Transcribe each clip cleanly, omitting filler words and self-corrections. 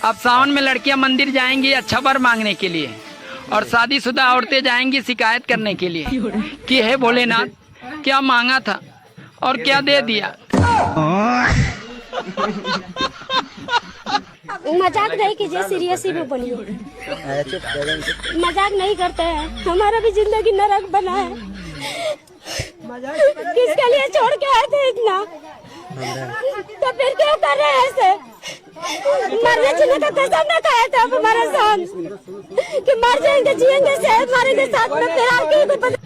अब सावन में लड़कियां मंदिर जाएंगी अच्छा वर मांगने के लिए और शादीशुदा औरतें जाएंगी शिकायत करने के लिए कि हे भोलेनाथ क्या मांगा था और क्या दे दिया। मजाक नहीं कीजिए, सीरियस ही में बोलिए। मजाक नहीं करते हैं, हमारा भी जिंदगी नरक बना है। किसके लिए छोड़ के आए थे इतना, तो फिर क्यों कर रहे हैं ऐसे? मरने जीने का कसम न खाया था आप हमारे साथ कि मर जाएंगे जिएंगे सेहत मारेंगे साथ में, फिर आपके को पता।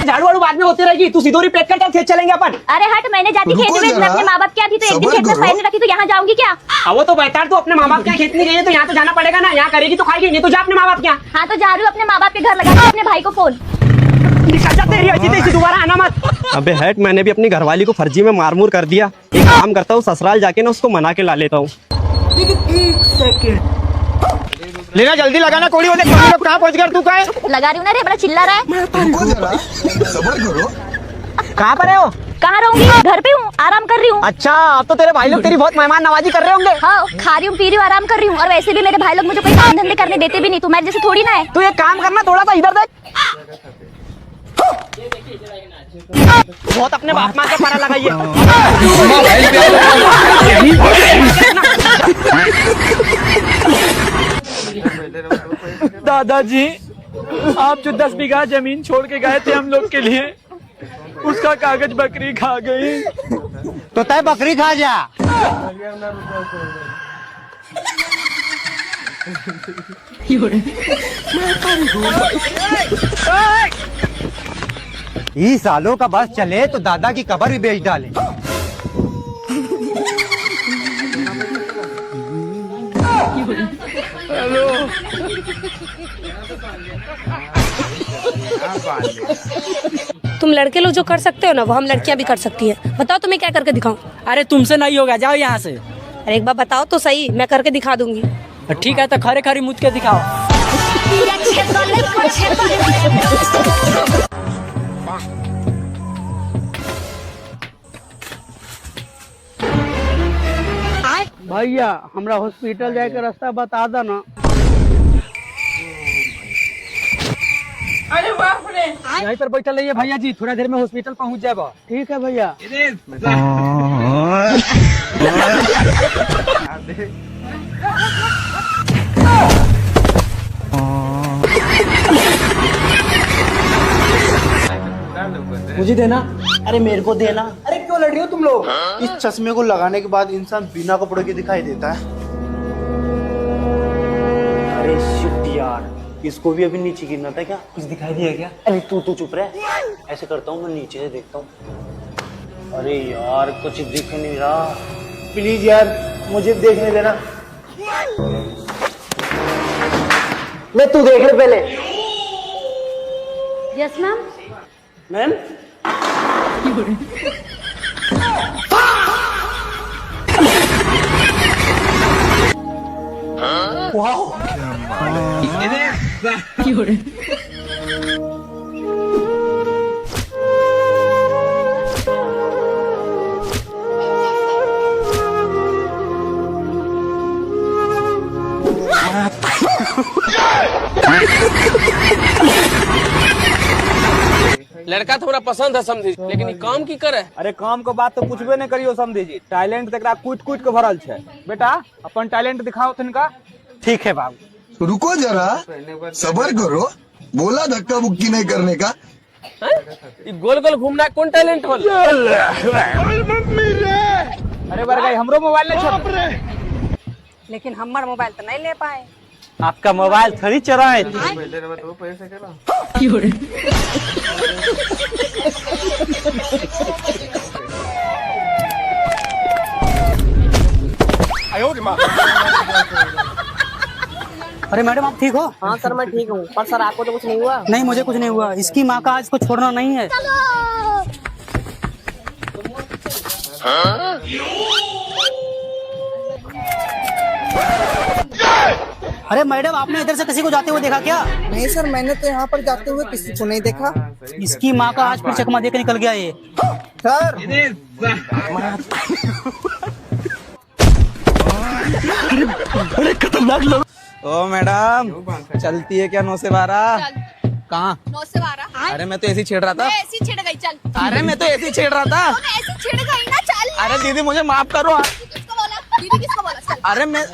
झाड़ू वाड़ू बाद में होती रहेगी, तू सिधोरी प्लेट कर खेत चलेंगे अपन। अरे हट, मैंने जाती खेत में, मैं अपने माँ बाप क्या थी तो एक दिन खेत में पैर रखी तो यहाँ जाऊंगी क्या? वो तो बेहतर, तू अपने माँ बाप के खेत में गई है तो यहाँ तो जाना पड़ेगा ना, यहाँ करेगी तो खाएगी, नहीं तो जा अपने माँ बाप के यहाँ। हाँ तो जा रही हूँ अपने माँ बाप के घर, लगा अपने भाई को फोन। दोबारा आना मत। अबे हट, मैंने भी अपनी घरवाली को फर्जी में मारमूर कर दिया। एक काम करता हूँ, ससुराल जाके ना उसको मना के ला लेता हूँ। लेना जल्दी लगाना, कोड़ी होने कहाँ पहुँच गया तू? कहाँ लगा रही हूँ ना रे, बड़ा चिल्ला रहा है। सबर करो। कहाँ पर है हो? कहाँ रहूंगी, घर पे हूँ, आराम कर रही हूँ। अच्छा, अब तो तेरे भाई लोग तेरी बहुत मेहमान नवाजी कर रहे होंगे। हाँ, खा रही हूँ, पी रही हूँ, आराम कर रही हूँ। और वैसे भी मेरे भाई लोग मुझे कोई काम धंधे करने देते भी नहीं, तुम्हारे जैसे थोड़ी ना है। तू एक काम करना, थोड़ा सा इधर देख। बहुत अपने बाप माँ का पारा लगाइए। दादाजी, आप जो 10 बीघा जमीन छोड़ के गए थे हम लोग के लिए, उसका कागज बकरी खा गई। तो तय बकरी खा जा। इस सालों का बस चले तो दादा की कब्र भी बेच डाले। हेलो, तुम लड़के लोग जो कर सकते हो ना, वो हम लड़कियां भी कर सकती है। बताओ तुम्हें क्या करके दिखाऊं? अरे तुमसे नहीं होगा, जाओ यहाँ से। अरे एक बार बताओ तो सही, मैं करके दिखा दूंगी। ठीक है तो खरे खरी मुझ के दिखाओ। भैया हमरा हॉस्पिटल जाए के रास्ता बता दो ना। अरे बाप रे, यहीं पर बैठल रहिए भैया जी, थोड़ा देर में हॉस्पिटल पहुंच जाएगा। ठीक है भैया। मुझे देना। अरे मेरे को देना। अरे क्यों लड़ रही हो तुम लोग? इस चश्मे को लगाने के बाद इंसान बिना कपड़ों के दिखाई देता है। अरे शिट यार, इसको भी अभी नीचे गिरना था क्या? कुछ दिखाई दिया क्या? अरे तू चुप रह, ऐसे करता हूँ मैं नीचे से देखता हूँ। अरे यार कुछ दिख नहीं रहा, प्लीज यार मुझे देखने देना। मैं तू देख ले पहले। Yes ma'am. मैम लड़का थोड़ा पसंद है समझी, लेकिन ये काम की करे? अरे काम के बात तो पूछबे नहीं करियो समझी जी, टैलेंट तकरा कूट के भरल छे। बेटा अपन टैलेंट दिखाओ तिनका। ठीक है बाबू। रुको जरा, सबर करो, बोला धक्का बुक्की नहीं करने का। ये गोल गोल घूमना कौन टैलेंट होल? अरे बरगाई हमरो मोबाइल ले छोड़। लेकिन हमार मोबाइल तो नहीं ले पाए। आपका मोबाइल थोड़ी चुराए। अरे मैडम आप ठीक हो? हाँ सर मैं ठीक हूँ, पर सर आपको तो कुछ नहीं हुआ? नहीं मुझे कुछ नहीं हुआ। इसकी माँ का आज को छोड़ना नहीं है। अरे मैडम, आपने इधर से किसी को जाते हुए देखा क्या? नहीं सर, मैंने तो यहाँ पर जाते हुए किसी को नहीं देखा। इसकी माँ का आज फिर चकमा देकर निकल गया ये। सर ओ मैडम, चलती है क्या 9 से 12? कहाँ? 9 से 12। अरे मैं तो ऐसी छेड़ रहा था। ऐसी छिड़ गई, चल। अरे मैं तो ऐसी छेड़ रहा था। ऐसी छिड़ गई ना, चल। अरे दीदी मुझे माफ करो। किसको बोला? दीदी किसको बोला? चल। अरे मैं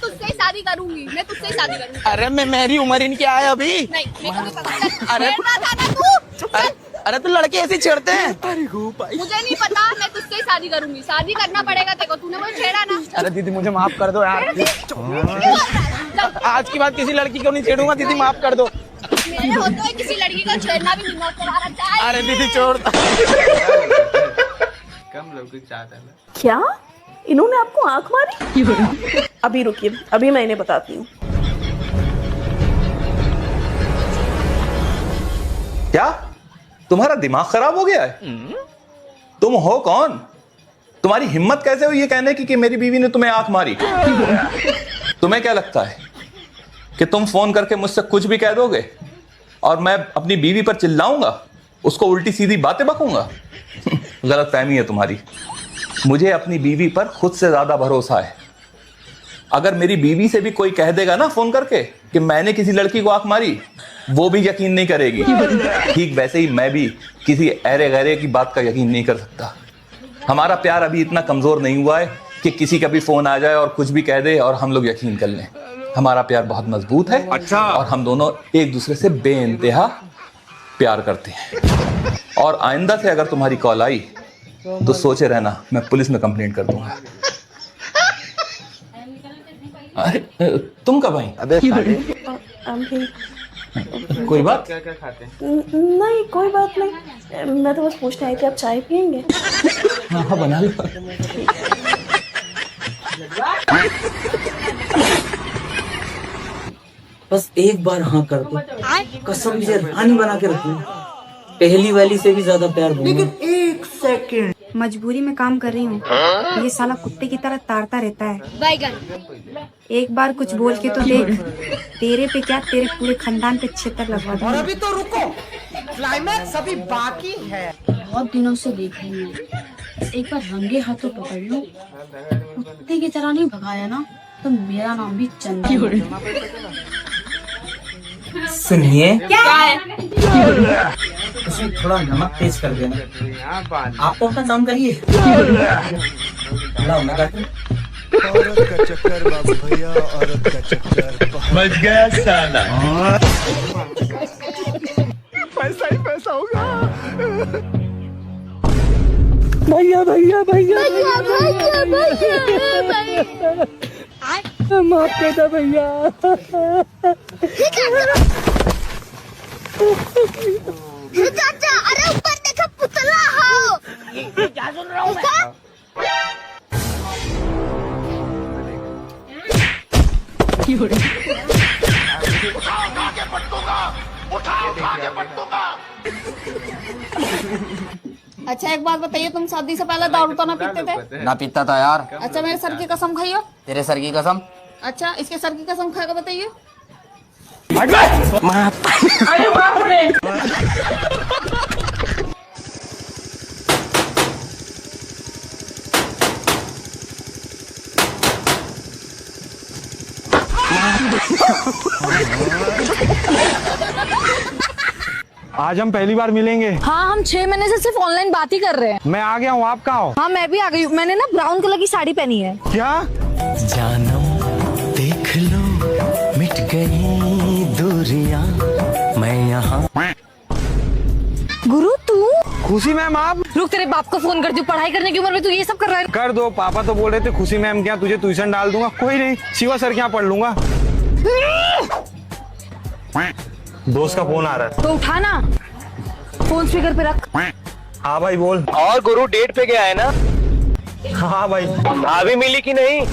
तुझसे ही शादी करूंगी, मैं तुझसे ही शादी करूंगी। अरे मेरी उम्र इनकी है अभी। नहीं, मेरे को नहीं पता। चल, अरे छेड़ना था ना तू। अरे तो लड़के ऐसे छेड़ते हैं। मुझे नहीं पता, मैं तुझसे ही शादी करूंगी। शादी करना पड़ेगा तेरे को, तूने मुझे छेड़ा ना। अरे दीदी मुझे माफ कर दो यार। आज की बात किसी लड़की को नहीं छेड़ूंगा, दीदी माफ कर दो। मेरे होते हुए किसी लड़की का छेड़ना भी नहीं होता। अरे दीदी छोड़। क्या इन्होंने आपको आंख मारी? अभी रुकिए, अभी मैं इन्हें बताती हूँ। क्या तुम्हारा दिमाग खराब हो गया है? तुम हो कौन? तुम्हारी हिम्मत कैसे हुई ये कहने की कि मेरी बीवी ने तुम्हें आंख मारी? तुम्हें क्या लगता है कि तुम फोन करके मुझसे कुछ भी कह दोगे और मैं अपनी बीवी पर चिल्लाऊंगा, उसको उल्टी सीधी बातें बकूंगा? गलत फहमी है तुम्हारी। मुझे अपनी बीवी पर खुद से ज्यादा भरोसा है। अगर मेरी बीवी से भी कोई कह देगा ना फोन करके कि मैंने किसी लड़की को आंख मारी, वो भी यकीन नहीं करेगी। ठीक वैसे ही मैं भी किसी अरे गहरे की बात का यकीन नहीं कर सकता। हमारा प्यार अभी इतना कमजोर नहीं हुआ है कि किसी का भी फोन आ जाए और कुछ भी कह दे और हम लोग यकीन कर लें। हमारा प्यार बहुत मजबूत है। अच्छा। और हम दोनों एक दूसरे से बेइंतहा प्यार करते हैं। और आइंदा से अगर तुम्हारी कॉल आई तो सोचे रहना, मैं पुलिस में कंप्लेंट कर दूंगा। अरे तुम कब आई? कोई बात? नहीं, कोई बात नहीं। मैं तो बस पूछने आई थी, आप चाय पियेंगे? हाँ बना लो। बस एक बार हाँ कर दो, कसम से रानी बना के रखूं। पहली वाली से भी ज्यादा प्यार दूंगा। लेकिन एक सेकंड, मजबूरी में काम कर रही हूँ। ये साला कुत्ते की तरह ताड़ता रहता है। एक बार कुछ बोल के तो देख, तेरे पे क्या तेरे पूरे खानदान पे छितर लगवा दूंगा। और अभी तो रुको, क्लाइमैक्स अभी बाकी है। बहुत दिनों से देख रही हूँ, एक बार रंगे हाथों पकड़ लो। कुत्ते की तरह नहीं भगाया ना तो मेरा नाम भी चंदन। सुनिए, क्या है? उसमें थोड़ा नमक तेज कर देना। आप तो अपना काम करिए। औरत का चक्कर बाबू भैया, औरत का चक्कर। बच गया साला। पैसा ही पैसा होगा। भैया भैया भैया माफ कर दो भैया। चाचा, अरे ऊपर देखो, पुतला हो। क्या सुन रहा हूँ मैं? अच्छा एक बात बताइए, तुम शादी से पहले दारू तो ना पीते थे? ना पीता था यार। अच्छा मेरे सर की कसम खाइयो। तेरे सर की कसम? अच्छा इसके सर की कसम खाकर बताइए। आज हम पहली बार मिलेंगे। हाँ, हम 6 महीने से सिर्फ ऑनलाइन बात ही कर रहे हैं। मैं आ गया हूँ, आप कहाँ हो? हाँ, मैं भी आ गई हूँ। मैंने ना ब्राउन कलर की साड़ी पहनी है। क्या? जानम देख लो, मिट गई दूरियां, मैं यहाँ। गुरु तू? खुशी मैम आप? रुक, तेरे बाप को फोन करती हूँ। पढ़ाई करने की उम्र में तू ये सब कर रहा है? कर दो, पापा तो बोल रहे थे खुशी मैम क्या तुझे ट्यूशन डाल दूंगा। कोई नहीं, शिवा सर क्या पढ़ लूंगा। दोस्त का फोन आ रहा है। तो उठा ना, फोन स्पीकर पे रख। हाँ भाई बोल। और गुरु डेट पे गया है ना? हाँ भाई। भाभी मिली कि नहीं?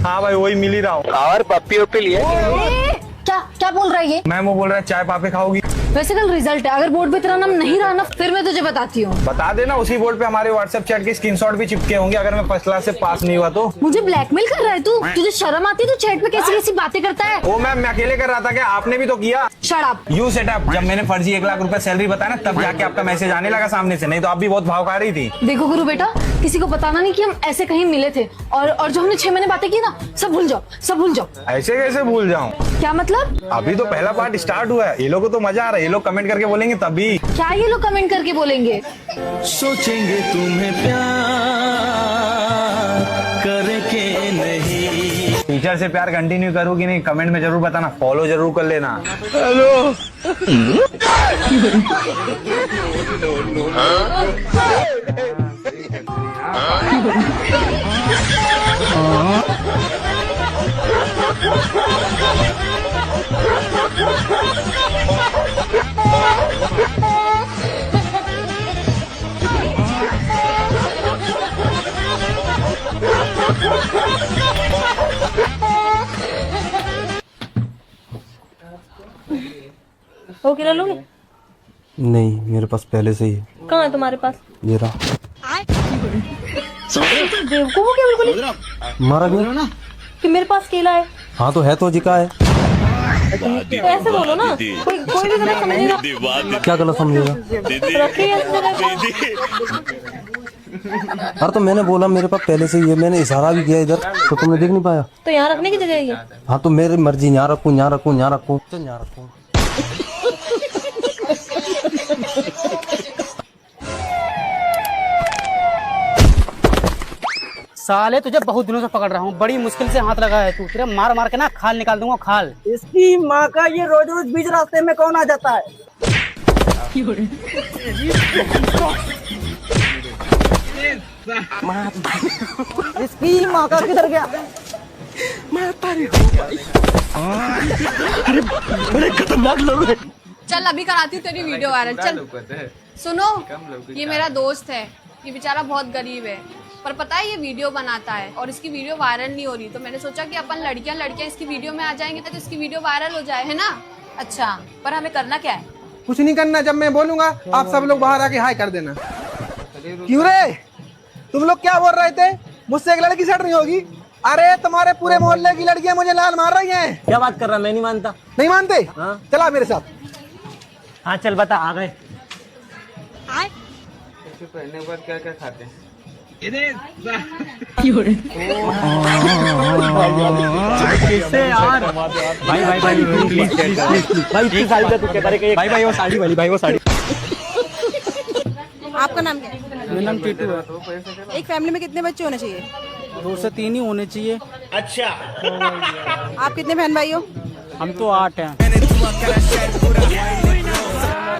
हाँ भाई वही मिल ही रहा हूँ। और पप्पी वप्पी लिए? क्या क्या बोल रहा है ये? मैम वो बोल रहा है चाय पापे खाओगी। वैसे कल रिजल्ट है, अगर बोर्ड पे तेरा नाम नहीं रहा ना फिर मैं तुझे बताती हूँ। बता देना, उसी बोर्ड पे हमारे व्हाट्सएप चैट के स्क्रीनशॉट भी चिपके होंगे अगर मैं फर्स्ट क्लास से पास नहीं हुआ तो। मुझे ब्लैकमेल कर रहा है तू? तुझे शर्म आती है? तू चैट पे कैसी कैसी बातें करता है? ओ मैम, मैं अकेले कर रहा था क्या? आपने भी तो किया। Shut up. You set up. जब मैंने फर्जी 1 लाख रुपए सैलरी बताया ना, तब जाके आपका मैसेज आने लगा सामने से, नहीं तो आप भी बहुत भाव खा रही थी। देखो गुरु बेटा, किसी को बताना नहीं कि हम ऐसे कहीं मिले थे, और जो हमने 6 महीने बातें की ना, सब भूल जाओ, सब भूल जाओ। ऐसे कैसे भूल जाऊं? क्या मतलब? अभी तो पहला पार्ट स्टार्ट हुआ है, ये लोगों को तो मजा आ रहा है, ये लोग कमेंट करके बोलेंगे तभी। क्या ये लोग कमेंट करके बोलेंगे? सोचेंगे तुम्हें प्यार करके नहीं। टीचर से प्यार कंटिन्यू करूँ कि नहीं, कमेंट में जरूर बताना, फॉलो जरूर कर लेना। हेलो। वो किरा लोगे? नहीं, मेरे पास पहले से ही है। कहाँ है तुम्हारे पास? ये रहा। बेवकूफ हो क्या बिल्कुल? मारा भी कि मेरे पास केला है। हाँ तो है, तो जिका है। तो ऐसे बोलो ना, कोई भी गलत समझेगा। क्या गलत समझेगा? रखिए इस जगह पे। अरे तो मैंने बोला मेरे पास पहले से ही है, मैंने इशारा भी किया इधर, तो तुमने देख नहीं पाया। तो यहाँ रखने की जगह है ये। हाँ तो मेरी मर्जी, यहाँ रखूँ, यहाँ रखूँ, यहाँ रखूँ, तो यहाँ रखूँ। साले तुझे बहुत दिनों से पकड़ रहा हूँ, बड़ी मुश्किल से हाथ लगा है तू, तेरे मार मार के ना खाल निकाल दूंगा, खाल। इसकी माँ का, ये रोज रोज बीच रास्ते में कौन आ जाता है? इसकी माँ का किधर गया? बड़े खतरनाक लोग हैं। चल अभी कराती हूँ तेरी वीडियो वायरल। चल सुनो, ये मेरा दोस्त है, ये बेचारा बहुत गरीब है, पर पता है ये वीडियो बनाता है और इसकी वीडियो वायरल नहीं हो रही, तो मैंने सोचा कि अपन लड़कियां इसकी वीडियो में आ जाएंगे तो इसकी वीडियो वायरल हो जाए, है ना? अच्छा, पर हमें करना क्या है? कुछ नहीं करना, जब मैं बोलूंगा आप सब लोग बाहर आके हाय कर देना। क्यों रे, तुम लोग क्या बोल रहे थे? मुझसे एक लड़की सेट नहीं होगी? अरे तुम्हारे पूरे मोहल्ले की लड़कियां मुझे लाल मार रही हैं। क्या बात कर रहा है? मैं नहीं मानता। नहीं मानते? हाँ। चला मेरे साथ। हाँ चल बता, आ गए। पहनने के बाद क्या क्या खाते हैं? किससे यार? भाई भाई भाई प्लीज भाई, इतनी साड़ी का तू क्या करेगा? भाई भाई वो साड़ी वाली, भाई वो साड़ी। आपका नाम क्या है? मेरा नाम टीटू है। एक फैमिली में कितने बच्चे होने चाहिए? 2 से 3 ही होने चाहिए। अच्छा, आप कितने बहन भाई हो? हम तो 8 हैं।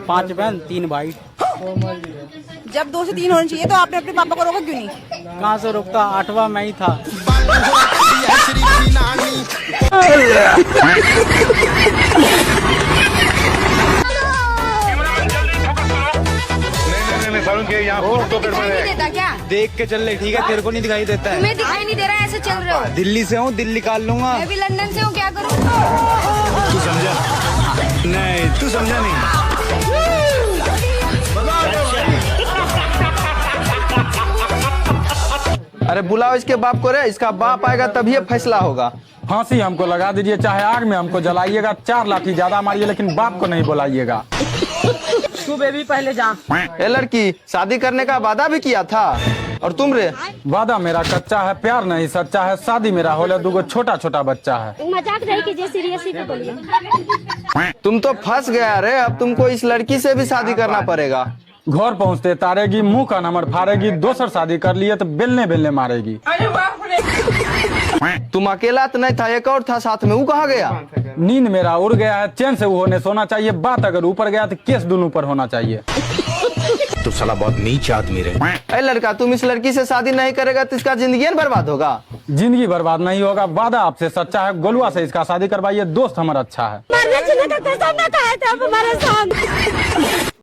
5 बहन 3 भाई। जब 2 से 3 होने चाहिए तो आपने अपने पापा को रोका क्यों नहीं? कहाँ से रोकता, 8वां मैं ही था। देता क्या? देख के चल ले, ठीक है? तेरे को नहीं दिखाई देता है? तुम्हें दिखाई नहीं दे रहा है, ऐसे चल रहे हो? दिल्ली से हूँ, दिल निकाल लूंगा। मैं भी लंदन से हूँ, क्या करूँ? तू समझा नहीं, तू समझा नहीं। अरे बुलाओ इसके बाप को रे, इसका बाप आएगा तभी फैसला होगा। फांसी हमको लगा दीजिए, चाहे आग में हमको जलाइएगा, 4 लाठी ज्यादा मारिए, लेकिन बाप को नहीं बुलाइएगा। तू बेबी पहले जा। ए लड़की, शादी करने का वादा भी किया था, और तुम रे? वादा मेरा कच्चा है, प्यार नहीं सच्चा है, शादी मेरा होले 2 छोटा छोटा बच्चा है। मजाक नहीं कीजिए, सीरियसली तो बोलिए। तुम तो फंस गया रे, अब तुमको इस लड़की से भी शादी करना पड़ेगा। घर पहुँचते तारेगी, मुंह का नंबर फाड़ेगी, दोसर शादी कर लिए तो बेलने बेलने मारेगी। तुम अकेला तो नहीं था, एक और था साथ में, वो कहाँ गया? नींद मेरा उड़ गया है, चैन से वो सोना चाहिए, बात अगर ऊपर गया तो केस दोनों पर होना चाहिए। तो साला बहुत नीच आदमी रहे। ए लड़का, तुम इस लड़की से शादी नहीं करेगा तो इसका जिंदगी बर्बाद होगा। जिंदगी बर्बाद नहीं होगा, वादा आपसे सच्चा है, गोलुआ से इसका शादी करवाइए, दोस्त हमारा अच्छा है। मरने चलने का कसम ना खाया था आप हमारे साथ।